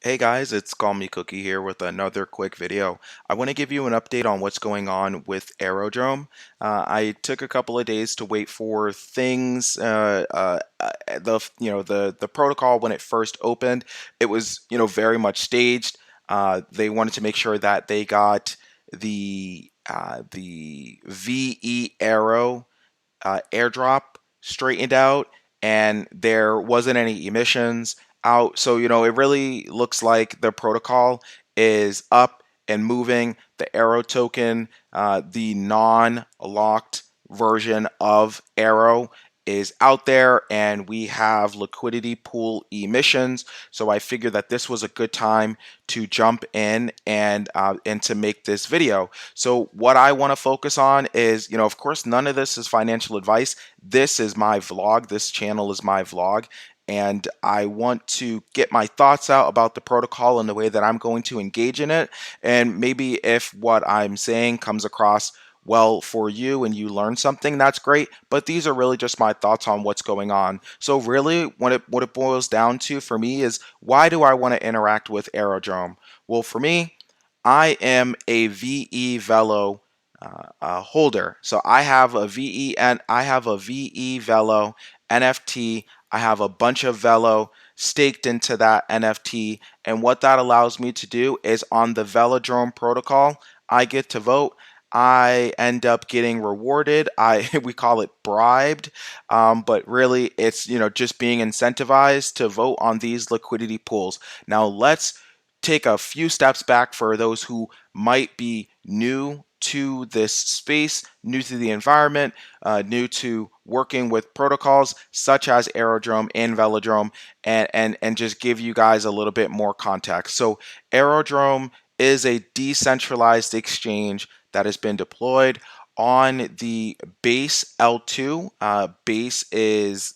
Hey guys, it's Call Me Cookie here with another quick video. I want to give you an update on what's going on with Aerodrome. I took a couple of days to wait for things. The protocol when it first opened, it was very much staged. They wanted to make sure that they got the VE Aero airdrop straightened out and there wasn't any emissions out. So, it really looks like the protocol is up and moving. The Arrow token, the non-locked version of Arrow is out there, and we have liquidity pool emissions. So I figured that this was a good time to jump in and to make this video. So what I want to focus on is, of course, none of this is financial advice. This is my vlog. This channel is my vlog. And I want to get my thoughts out about the protocol and the way that I'm going to engage in it. And maybe if what I'm saying comes across well for you and you learn something, that's great. But these are really just my thoughts on what's going on. So really what it boils down to for me is, why do I want to interact with Aerodrome? Well, for me, I am a VE Velo holder. So I have a VE Velo NFT. I have a bunch of Velo staked into that NFT. And what that allows me to do is, on the Velodrome protocol, I get to vote. I end up getting rewarded. We call it bribed, but really it's just being incentivized to vote on these liquidity pools. Now let's take a few steps back for those who might be new to this space, new to the environment, new to working with protocols such as Aerodrome and Velodrome, and just give you guys a little bit more context. So Aerodrome is a decentralized exchange that has been deployed on the Base L2. Base is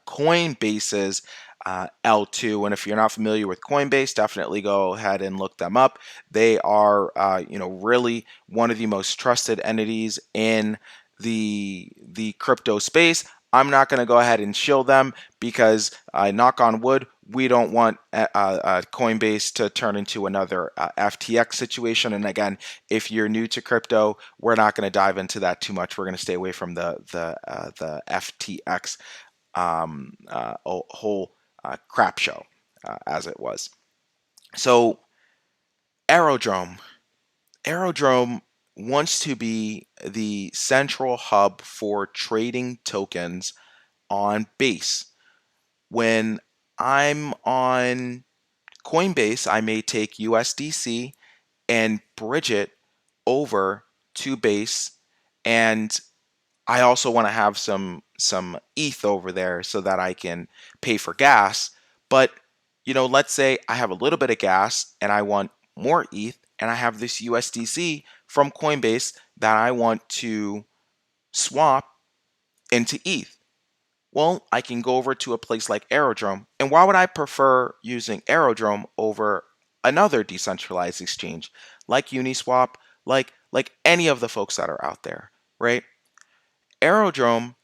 Coinbase's L2, and if you're not familiar with Coinbase, definitely go ahead and look them up. They are, really one of the most trusted entities in the crypto space. I'm not going to go ahead and shill them because, knock on wood, we don't want Coinbase to turn into another FTX situation. And again, if you're new to crypto, we're not going to dive into that too much. We're going to stay away from the FTX whole crap show, as it was. So Aerodrome. Aerodrome wants to be the central hub for trading tokens on Base. When I'm on Coinbase, I may take USDC and bridge it over to Base, and I also want to have some ETH over there so that I can pay for gas. But let's say I have a little bit of gas and I want more ETH, and I have this USDC from Coinbase that I want to swap into ETH. Well, I can go over to a place like Aerodrome. And why would I prefer using Aerodrome over another decentralized exchange like Uniswap, like any of the folks that are out there, right? Aerodrome,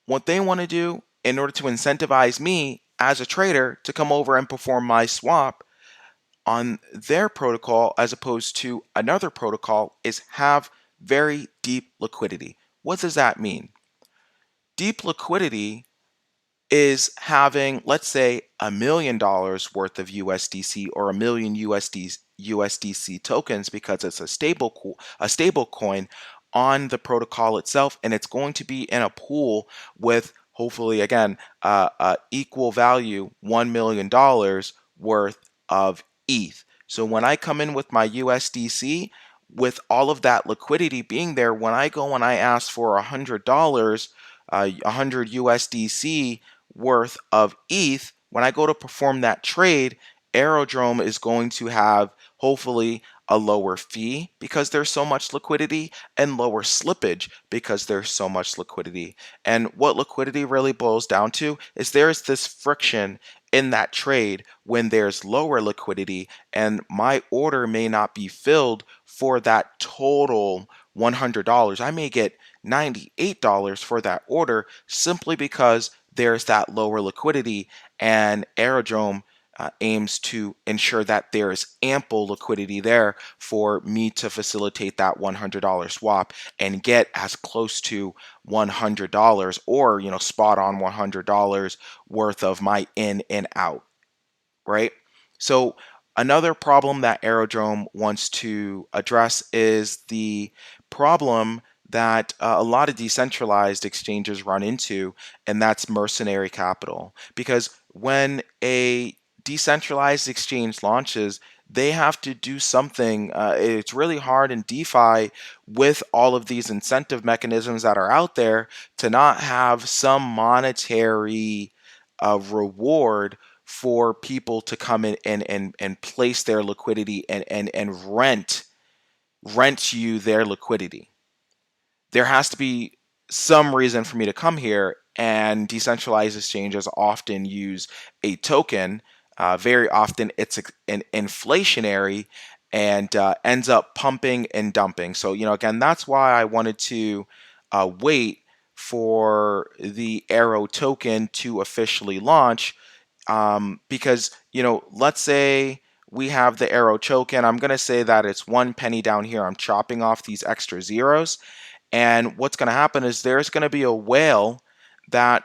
what they want to do in order to incentivize me as a trader to come over and perform my swap on their protocol as opposed to another protocol, is have very deep liquidity. What does that mean? Deep liquidity is having, let's say, $1 million worth of USDC or a million USDC tokens, because it's a stable coin on the protocol itself, and it's going to be in a pool with, hopefully, again, equal value $1 million worth of ETH. So when I come in with my USDC, with all of that liquidity being there, when I go and I ask for $100, 100 USDC worth of ETH, when I go to perform that trade, Aerodrome is going to have, hopefully, a lower fee because there's so much liquidity, and lower slippage because there's so much liquidity. And what liquidity really boils down to is there's this friction in that trade when there's lower liquidity, and my order may not be filled for that total $100. I may get $98 for that order simply because there's that lower liquidity, and Aerodrome aims to ensure that there is ample liquidity there for me to facilitate that $100 swap and get as close to $100 or spot on $100 worth of my in and out, right? So another problem that Aerodrome wants to address is the problem that a lot of decentralized exchanges run into, and that's mercenary capital. Because when a decentralized exchange launches, they have to do something. It's really hard in DeFi with all of these incentive mechanisms that are out there to not have some monetary reward for people to come in and place their liquidity and rent you their liquidity. There has to be some reason for me to come here, and decentralized exchanges often use a token. Very often it's an inflationary and ends up pumping and dumping. So, again, that's why I wanted to wait for the Arrow token to officially launch, because let's say we have the Arrow token. I'm going to say that it's 1 penny down here. I'm chopping off these extra zeros, and what's going to happen is there's going to be a whale that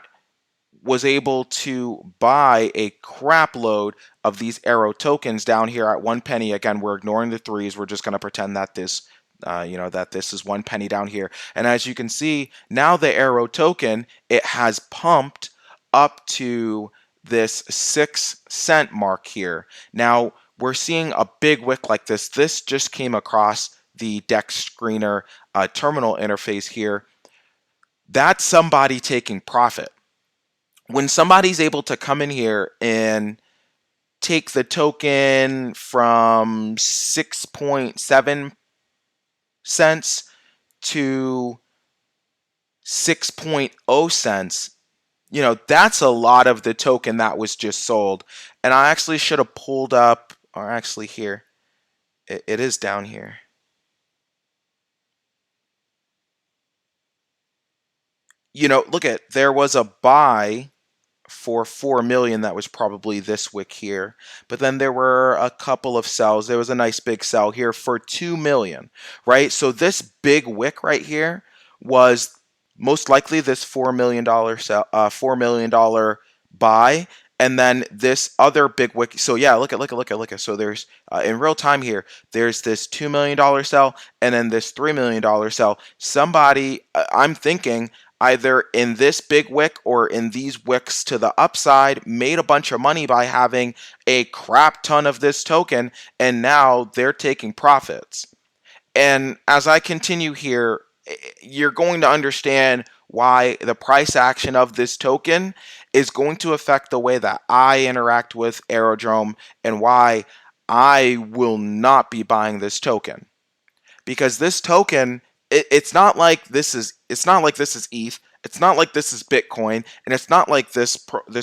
was able to buy a crap load of these Arrow tokens down here at 1 penny. Again, we're ignoring the threes. We're just going to pretend that this that this is 1 penny down here. And as you can see, now the Arrow token, it has pumped up to this 6 cent mark here. Now we're seeing a big wick like this. This just came across the DEX screener terminal interface here. That's somebody taking profit. When somebody's able to come in here and take the token from 6.7 cents to 6.0 cents, that's a lot of the token that was just sold. And I actually should have pulled up, or actually here, it is down here. Look at, there was a buy for 4 million. That was probably this wick here, but then there were a couple of sells. There was a nice big sell here for 2 million, right? So this big wick right here was most likely this $4 million sell, $4 million buy, and then this other big wick. So yeah, look at. So there's in real time here, there's this $2 million sell, and then this $3 million sell. Somebody, I'm thinking, either in this big wick or in these wicks to the upside, made a bunch of money by having a crap ton of this token, and now they're taking profits. And as I continue here, you're going to understand why the price action of this token is going to affect the way that I interact with Aerodrome and why I will not be buying this token. Because this token, it's not like this is ETH. It's not like this is Bitcoin, and it's not like this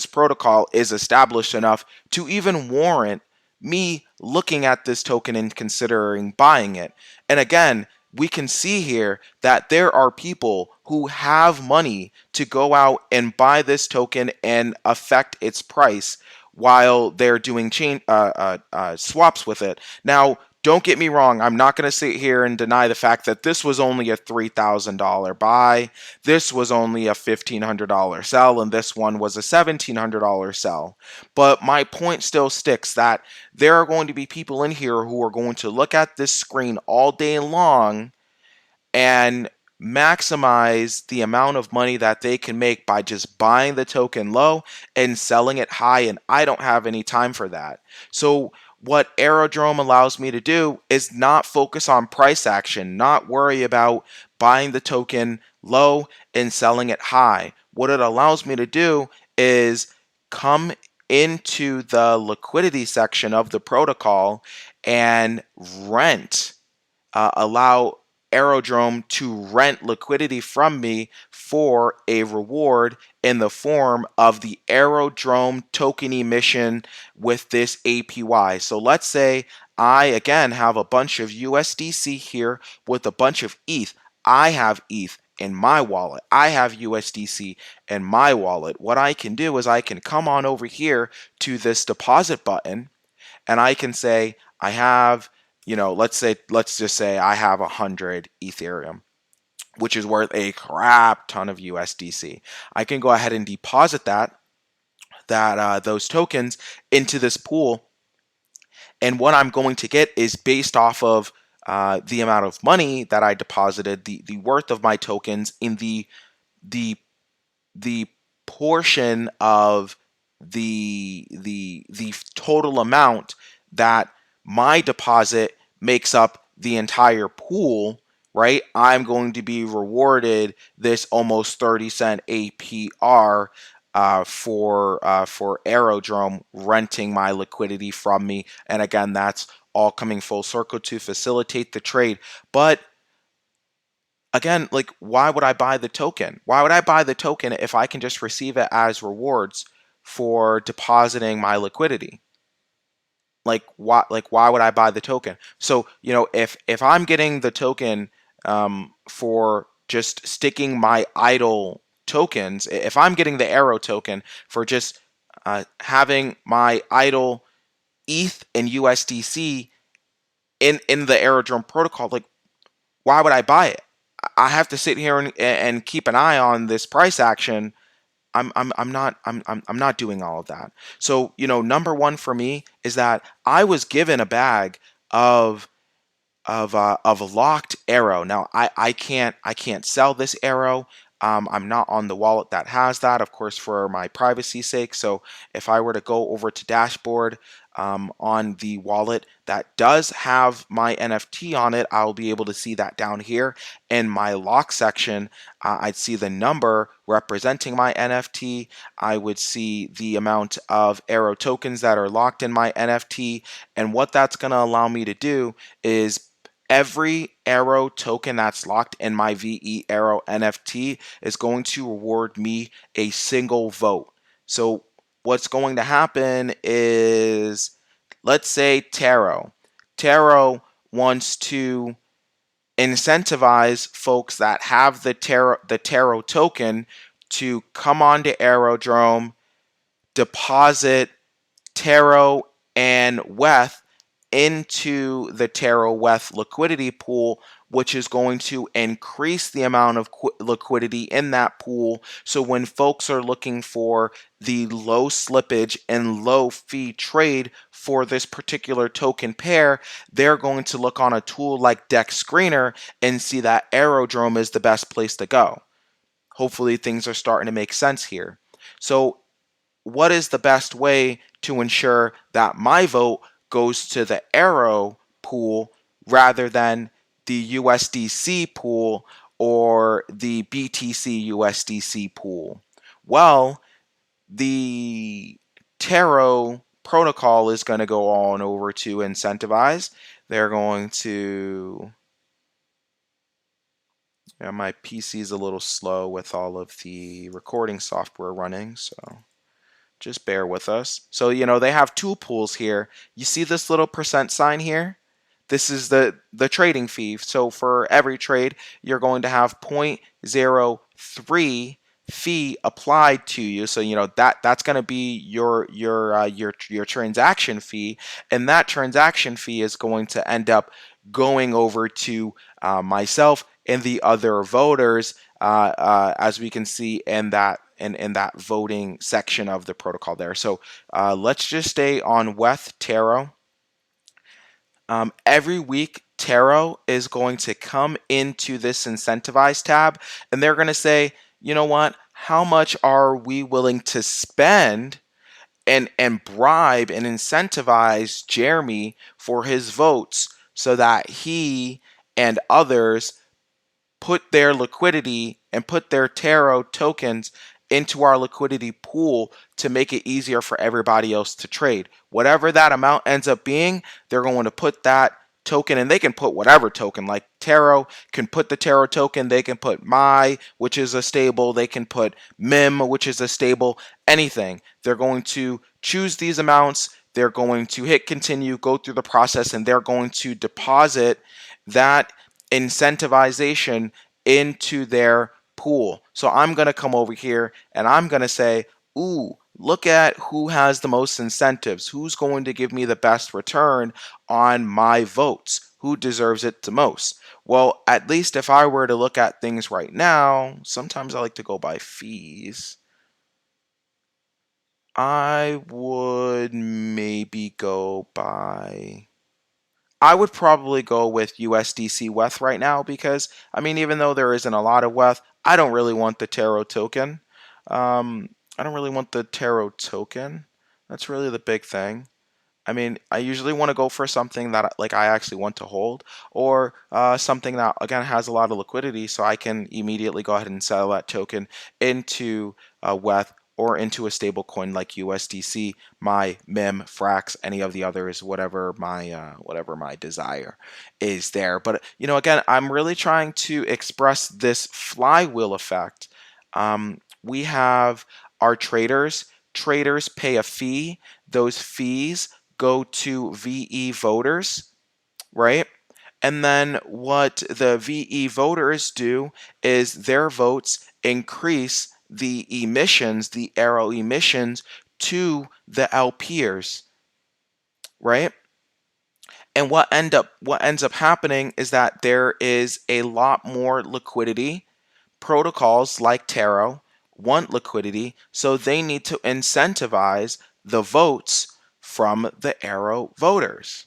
protocol is established enough to even warrant me looking at this token and considering buying it. And again, we can see here that there are people who have money to go out and buy this token and affect its price while they're doing swaps with it. Now, don't get me wrong, I'm not going to sit here and deny the fact that this was only a $3,000 buy, this was only a $1,500 sell, and this one was a $1,700 sell. But my point still sticks that there are going to be people in here who are going to look at this screen all day long and maximize the amount of money that they can make by just buying the token low and selling it high, and I don't have any time for that. So what Aerodrome allows me to do is not focus on price action, not worry about buying the token low and selling it high. What it allows me to do is come into the liquidity section of the protocol and allow Aerodrome to rent liquidity from me for a reward in the form of the Aerodrome token emission with this APY. So let's say I again have a bunch of USDC here with a bunch of ETH. I have ETH. in my wallet. I have USDC in my wallet. What I can do is I can come on over here to this deposit button, and I can say I have, let's just say I have 100 Ethereum, which is worth a crap ton of USDC. I can go ahead and deposit those tokens into this pool, and what I'm going to get is based off of the amount of money that I deposited, the worth of my tokens in the the portion of the total amount that my deposit makes up the entire pool, right? I'm going to be rewarded this almost 30-cent APR for Aerodrome renting my liquidity from me. And again, that's all coming full circle to facilitate the trade. But again, like, why would I buy the token? Why would I buy the token if I can just receive it as rewards for depositing my liquidity? Why would I buy the token? So, if I'm getting the token for just sticking my idle tokens, if I'm getting the Arrow token for just having my idle ETH and USDC in the Aerodrome protocol, like, why would I buy it? I have to sit here and keep an eye on this price action. I'm not doing all of that. So, number one for me is that I was given a bag of locked Arrow. Now I can't sell this Arrow. I'm not on the wallet that has that, of course, for my privacy sake. So if I were to go over to dashboard on the wallet that does have my NFT on it, I'll be able to see that down here in my lock section. I'd see the number representing my NFT. I would see the amount of Arrow tokens that are locked in my NFT. And what that's going to allow me to do is every Arrow token that's locked in my VE Arrow NFT is going to reward me a single vote. So what's going to happen is, let's say Taro wants to incentivize folks that have the Taro token to come onto Aerodrome, deposit Taro and WETH into the Taro WETH liquidity pool, which is going to increase the amount of liquidity in that pool. So when folks are looking for the low slippage and low fee trade for this particular token pair, they're going to look on a tool like Dex Screener and see that Aerodrome is the best place to go. Hopefully things are starting to make sense here. So what is the best way to ensure that my vote goes to the Arrow pool rather than the USDC pool or the BTC USDC pool? Well, the Taro protocol is going to go on over to incentivize. They're going to... my PC is a little slow with all of the recording software running, so just bear with us. So, they have two pools here. You see this little percent sign here? This is the trading fee. So for every trade, you're going to have 0.03 fee applied to you. So, that's going to be your transaction fee, and that transaction fee is going to end up going over to myself and the other voters, as we can see in that voting section of the protocol there. So let's just stay on WETH Taro. Every week, Taro is going to come into this incentivize tab, and they're going to say, you know what, how much are we willing to spend and bribe and incentivize Jeremy for his votes so that he and others put their liquidity and put their Taro tokens into our liquidity pool to make it easier for everybody else to trade. Whatever that amount ends up being, they're going to put that token, and they can put whatever token, like Taro can put the Taro token, they can put MAI, which is a stable, they can put MIM, which is a stable, anything. They're going to choose these amounts, they're going to hit continue, go through the process, and they're going to deposit that incentivization into their pool. So I'm going to come over here and I'm going to say, ooh, look at who has the most incentives. Who's going to give me the best return on my votes? Who deserves it the most? Well, at least if I were to look at things right now, sometimes I like to go by fees. I would maybe go by. I would probably go with USDC WETH right now because, I mean, even though there isn't a lot of WETH, I don't really want the Taro token. I don't really want the Taro token. That's really the big thing. I mean, I usually want to go for something that like I actually want to hold, or something that again has a lot of liquidity, so I can immediately go ahead and sell that token into WETH or into a stable coin like USDC, my MIM, Frax, any of the others, whatever my desire is there. But you know, again, I'm really trying to express this flywheel effect. We have our traders. Traders pay a fee. Those fees go to VE voters, right? And then what the VE voters do is their votes increase the emissions, the arrow emissions to the LPers, right? And what ends up happening is that there is a lot more liquidity. Protocols like Taro want liquidity, so they need to incentivize the votes from the arrow voters.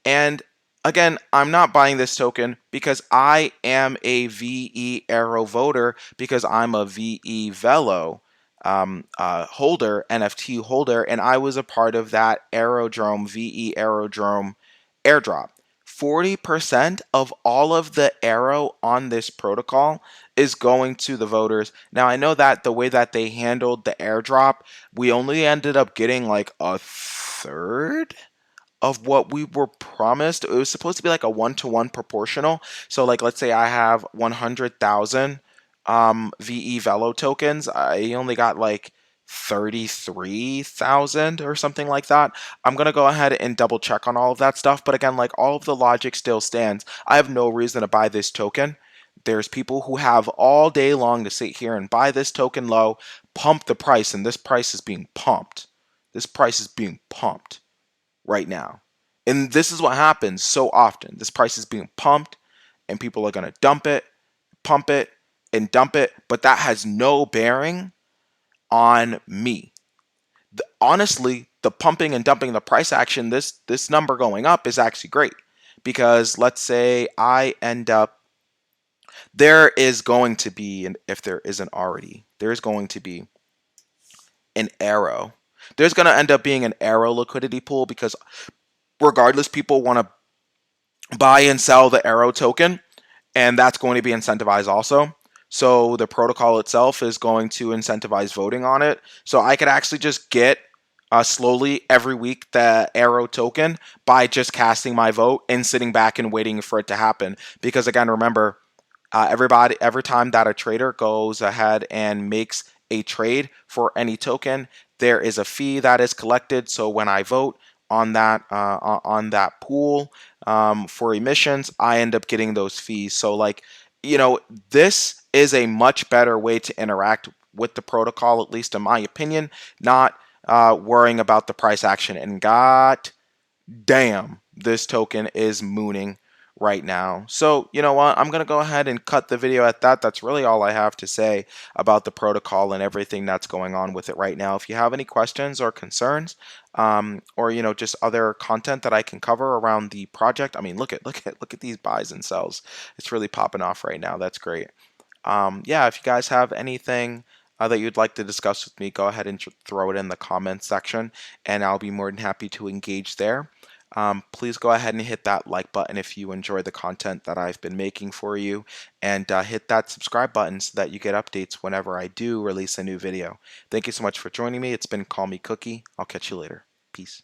And again, I'm not buying this token because I am a VE Arrow voter because I'm a VE Velo holder, NFT holder, and I was a part of that Aerodrome VE Aerodrome airdrop. 40% of all of the arrow on this protocol is going to the voters. Now, I know that the way that they handled the airdrop, we only ended up getting like a third of what we were promised. It was supposed to be like a 1-to-1 proportional. So like let's say I have 100,000 VE Velo tokens. I only got like 33,000 or something like that. I'm going to go ahead and double check on all of that stuff. But again, like all of the logic still stands. I have no reason to buy this token. There's people who have all day long to sit here and buy this token low, pump the price, and this price is being pumped. This price is being pumped right now. And this is what happens so often. This price is being pumped and people are going to dump it, pump it, and dump it. But that has no bearing on me. Honestly, the pumping and dumping the price action, this number going up is actually great. Because let's say I end up, there is going to be, and if there isn't already, there's going to be an arrow. There's going to end up being an arrow liquidity pool because regardless, people want to buy and sell the arrow token, and that's going to be incentivized also. So the protocol itself is going to incentivize voting on it. So I could actually just get slowly every week the arrow token by just casting my vote and sitting back and waiting for it to happen. Because again, remember, every time that a trader goes ahead and makes a trade for any token, there is a fee that is collected. So when I vote on that pool for emissions, I end up getting those fees. So like, you know, this is a much better way to interact with the protocol, at least in my opinion, not worrying about the price action. And god damn, this token is mooning right now. So, you know what? I'm going to go ahead and cut the video at that. That's really all I have to say about the protocol and everything that's going on with it right now. If you have any questions or concerns, or you know, just other content that I can cover around the project, I mean, look at these buys and sells. It's really popping off right now. That's great. Yeah, if you guys have anything that you'd like to discuss with me, go ahead and throw it in the comments section, and I'll be more than happy to engage there. Please go ahead and hit that like button if you enjoy the content that I've been making for you, and hit that subscribe button so that you get updates whenever I do release a new video. Thank you so much for joining me. It's been Call Me Cookie. I'll catch you later. Peace.